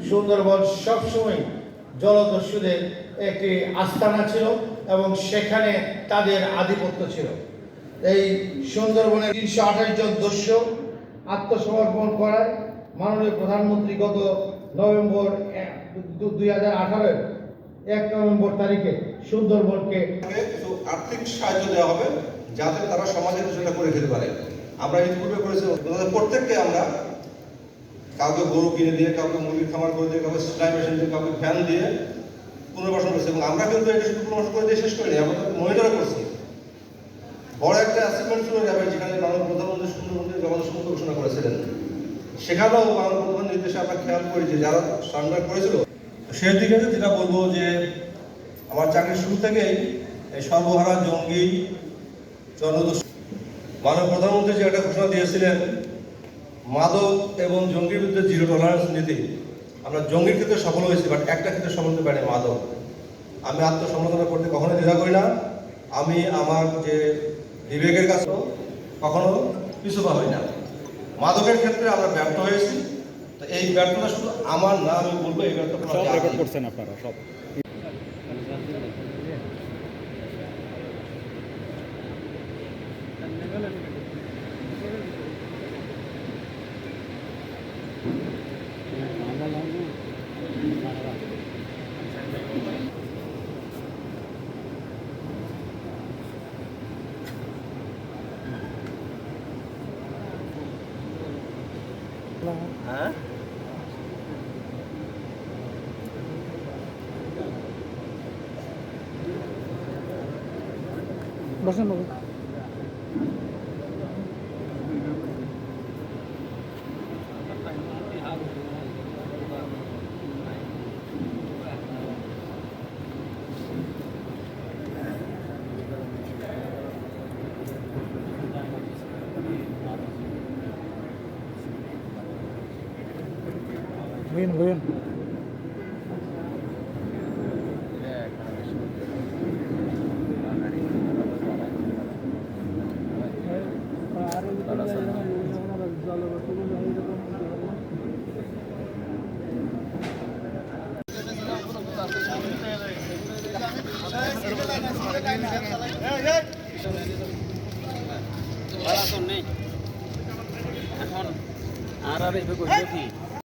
সুন্দরবন সবসময় জলদস্যুদের একটি আস্তানা ছিল এবং সেখানে তাদের আধিপত্য ছিল। এই সুন্দরবনের 328 জন দস্যু আত্মসমর্পণ করায় মাননীয় প্রধানমন্ত্রী গত নভেম্বর 2018 1 নভেম্বর তারিখে সুন্দরবনকে কিছু আর্থিক সাহায্য দেওয়া হবে যাতে তারা সমাজের কিছুটা করে খেতে পারে। আমরা ইতিপূর্বে করেছি প্রত্যেককে আমরা কাউকে গরু কিনে দিয়ে, কাউকে মুরগির খামার করে দিয়ে, কাউকে সেলাই মেশিন দিয়ে, কাউকে ফ্যান দিয়ে পুনর্বাসন করছি এবং আমরা কিন্তু এটা শুধু পুনর্বাসন করে দিয়ে শেষ করিনি, আমরা মনিটর করছি। বড় একটা অ্যাচিভমেন্ট ছিল যেখানে মাননীয় প্রধানমন্ত্রী সুন্দরবনের জগৎ সমুদ্র ঘোষণা করেছিলেন, সেখানেও মাননীয় প্রধানমন্ত্রীর নির্দেশে আমরা খেয়াল করি যে যারা সান্ডার করেছিল সেই দিকে যেটা বলবো যে আমার চাকরির শুরু থেকেই এই সর্বহারা জঙ্গি জনদস্যু মাননীয় প্রধানমন্ত্রী যে একটা ঘোষণা দিয়েছিলেন মাদক এবং জঙ্গির বিরুদ্ধে 0 টলারেন্স নীতি, আমরা জঙ্গির ক্ষেত্রে সফল হয়েছি, বাট একটা ক্ষেত্রে সফল হতে পারি মাদক। আমি আত্মসমালোচনা করতে কখনো দ্বিধা করি না। আমি আমার যে বিবেকের কাছে কখনো পিছু পা হই না। মাদকের ক্ষেত্রে আমরা ব্যর্থ হয়েছি, তো এই ব্যর্থতা শুধু আমার না, আমি বলবো এই ব্যর্থতা সব রেকর্ড করছেন আপনারা সব। হ্যাঁ বসেন বাবু। বইন বইন এখন আর